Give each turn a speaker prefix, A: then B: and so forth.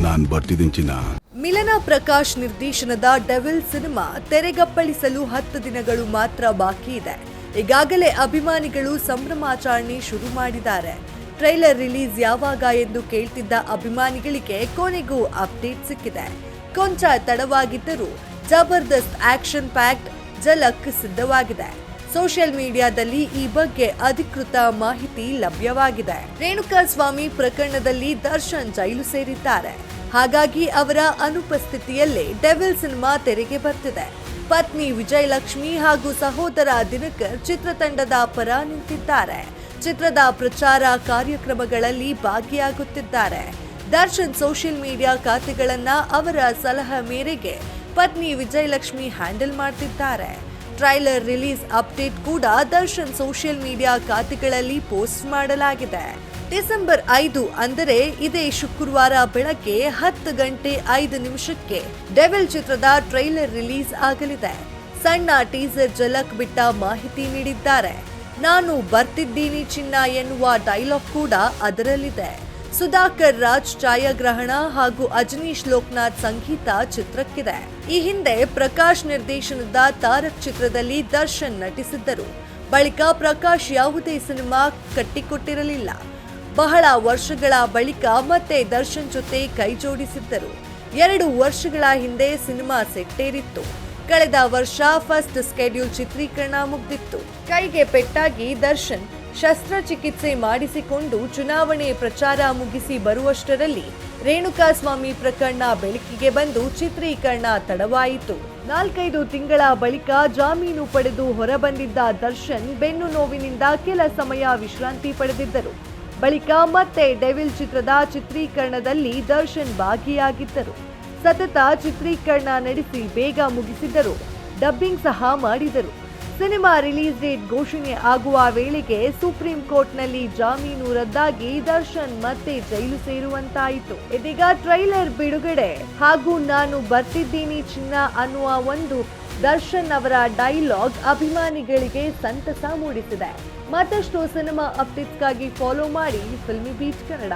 A: ನಾನ್ ಬರ್ತಿದ್ದೀನಿ ಚಿನ್ನ.
B: ಮಿಲನ ಪ್ರಕಾಶ್ ನಿರ್ದೇಶನದ ಡೆವಿಲ್ ಸಿನಿಮಾ ತೆರೆಗಪ್ಪಳಿಸಲು 10 ದಿನಗಳು ಮಾತ್ರ ಬಾಕಿ ಇದೆ. ಈಗಾಗಲೇ ಅಭಿಮಾನಿಗಳು ಸಂಭ್ರಮಾಚರಣೆ ಶುರು ಮಾಡಿದ್ದಾರೆ. ಟ್ರೈಲರ್ ರಿಲೀಸ್ ಯಾವಾಗ ಎಂದು ಕೇಳ್ತಿದ್ದ ಅಭಿಮಾನಿಗಳಿಗೆ ಕೊನೆಗೂ ಅಪ್ಡೇಟ್ ಸಿಕ್ಕಿದೆ. ಕೊಂಚ ತಡವಾಗಿದ್ದರೂ ಜಬರ್ದಸ್ತ್ ಆಕ್ಷನ್ ಪ್ಯಾಕ್ಡ್ ಝಲಕ್ ಸಿದ್ಧವಾಗಿದೆ. ಸೋಷಿಯಲ್ ಮೀಡಿಯಾದಲ್ಲಿ ಈ ಬಗ್ಗೆ ಅಧಿಕೃತ ಮಾಹಿತಿ ಲಭ್ಯವಾಗಿದೆ. ರೇಣುಕಾಸ್ವಾಮಿ ಪ್ರಕರಣದಲ್ಲಿ ದರ್ಶನ್ ಜೈಲು ಸೇರಿದ್ದಾರೆ. ಹಾಗಾಗಿ ಅವರ ಅನುಪಸ್ಥಿತಿಯಲ್ಲೇ ಡೆವಿಲ್ ಸಿನಿಮಾ ತೆರೆಗೆ ಬರ್ತಿದೆ. ಪತ್ನಿ ವಿಜಯಲಕ್ಷ್ಮಿ ಹಾಗೂ ಸಹೋದರ ದಿನಕರ್ ಚಿತ್ರತಂಡದ ಪರ ನಿಂತಿದ್ದಾರೆ. ಚಿತ್ರದ ಪ್ರಚಾರ ಕಾರ್ಯಕ್ರಮಗಳಲ್ಲಿ ಭಾಗಿಯಾಗುತ್ತಿದ್ದಾರೆ. ದರ್ಶನ್ ಸೋಷಿಯಲ್ ಮೀಡಿಯಾ ಖಾತೆಗಳನ್ನ ಅವರ ಸಲಹೆ ಮೇರೆಗೆ ಪತ್ನಿ ವಿಜಯಲಕ್ಷ್ಮಿ ಹ್ಯಾಂಡಲ್ ಮಾಡ್ತಿದ್ದಾರೆ. ಟ್ರೈಲರ್ ರಿಲೀಸ್ ಅಪ್ಡೇಟ್ ಕೂಡ ದರ್ಶನ್ ಸೋಷಿಯಲ್ ಮೀಡಿಯಾ ಖಾತೆಗಳಲ್ಲಿ ಪೋಸ್ಟ್ ಮಾಡಲಾಗಿದೆ. ಡಿಸೆಂಬರ್ 5 ಅಂದರೆ ಇದೇ ಶುಕ್ರವಾರ ಬೆಳಗ್ಗೆ 10 ಗಂಟೆ 5 ನಿಮಿಷಕ್ಕೆ ಡೆವಿಲ್ ಚಿತ್ರದ ಟ್ರೈಲರ್ ರಿಲೀಸ್ ಆಗಲಿದೆ. ಸಣ್ಣ ಟೀಸರ್ ಝಲಕ್ ಬಿಟ್ಟ ಮಾಹಿತಿ ನೀಡಿದ್ದಾರೆ. ನಾನು ಬರ್ತಿದ್ದೀನಿ ಚಿನ್ನ ಎನ್ನುವ ಡೈಲಾಗ್ ಕೂಡ ಅದರಲ್ಲಿದೆ. ಸುಧಾಕರ್ ರಾಜ್ ಛಾಯಾಗ್ರಹಣ ಹಾಗೂ ಅಜನೀಶ್ ಲೋಕನಾಥ್ ಸಂಗೀತ ಚಿತ್ರಕ್ಕಿದೆ. ಈ ಹಿಂದೆ ಪ್ರಕಾಶ್ ನಿರ್ದೇಶನದ ತಾರಕ್ ಚಿತ್ರದಲ್ಲಿ ದರ್ಶನ್ ನಟಿಸಿದ್ದರು. ಬಳಿಕ ಪ್ರಕಾಶ್ ಯಾವುದೇ ಸಿನಿಮಾ ಕಟ್ಟಿಕೊಟ್ಟಿರಲಿಲ್ಲ. ಬಹಳ ವರ್ಷಗಳ ಬಳಿಕ ಮತ್ತೆ ದರ್ಶನ್ ಜೊತೆ ಕೈ ಜೋಡಿಸಿದ್ದರು. 2 ವರ್ಷಗಳ ಹಿಂದೆ ಸಿನಿಮಾ ಸೆಟ್ಟೇರಿತ್ತು. ಕಳೆದ ವರ್ಷ ಫಸ್ಟ್ ಸ್ಕೆಡ್ಯೂಲ್ ಚಿತ್ರೀಕರಣ ಮುಗಿದಿತ್ತು. ಕೈಗೆ ಪೆಟ್ಟಾಗಿ ದರ್ಶನ್ ಶಸ್ತ್ರಚಿಕಿತ್ಸೆ ಮಾಡಿಸಿಕೊಂಡು ಚುನಾವಣೆ ಪ್ರಚಾರ ಮುಗಿಸಿ ಬರುವಷ್ಟರಲ್ಲಿ ರೇಣುಕಾಸ್ವಾಮಿ ಪ್ರಕರಣ ಬೆಳಕಿಗೆ ಬಂದು ಚಿತ್ರೀಕರಣ ತಡವಾಯಿತು. 4-5 ತಿಂಗಳ ಬಳಿಕ ಜಾಮೀನು ಪಡೆದು ಹೊರಬಂದಿದ್ದ ದರ್ಶನ್ ಬೆನ್ನು ನೋವಿನಿಂದ ಕೆಲ ಸಮಯ ವಿಶ್ರಾಂತಿ ಪಡೆದಿದ್ದರು. ಬಳಿಕ ಮತ್ತೆ ಡೆವಿಲ್ ಚಿತ್ರದ ಚಿತ್ರೀಕರಣದಲ್ಲಿ ದರ್ಶನ್ ಭಾಗಿಯಾಗಿದ್ದರು. ಸತತ ಚಿತ್ರೀಕರಣ ನಡೆಸಿ ಬೇಗ ಮುಗಿಸಿದರು. ಡಬ್ಬಿಂಗ್ ಸಹ ಮಾಡಿದರು. ಸಿನಿಮಾ ರಿಲೀಸ್ ಡೇಟ್ ಘೋಷಣೆ ಆಗುವ ವೇಳೆಗೆ ಸುಪ್ರೀಂ ಕೋರ್ಟ್ನಲ್ಲಿ ಜಾಮೀನು ರದ್ದಾಗಿ ದರ್ಶನ್ ಮತ್ತೆ ಜೈಲು ಸೇರುವಂತಾಯಿತು. ಇದೀಗ ಟ್ರೈಲರ್ ಬಿಡುಗಡೆ ಹಾಗೂ ನಾನು ಬರ್ತಿದ್ದೀನಿ ಚಿನ್ನ ಅನ್ನುವ ಒಂದು ದರ್ಶನ್ ಅವರ ಡೈಲಾಗ್ ಅಭಿಮಾನಿಗಳಿಗೆ ಸಂತಸ ಮೂಡಿಸಿದೆ. ಮತ್ತಷ್ಟು ಸಿನಿಮಾ ಅಪ್ಡೇಟ್ಸ್ಗಾಗಿ ಫಾಲೋ ಮಾಡಿ ಫಿಲ್ಮಿ ಬೀಟ್ ಕನ್ನಡ.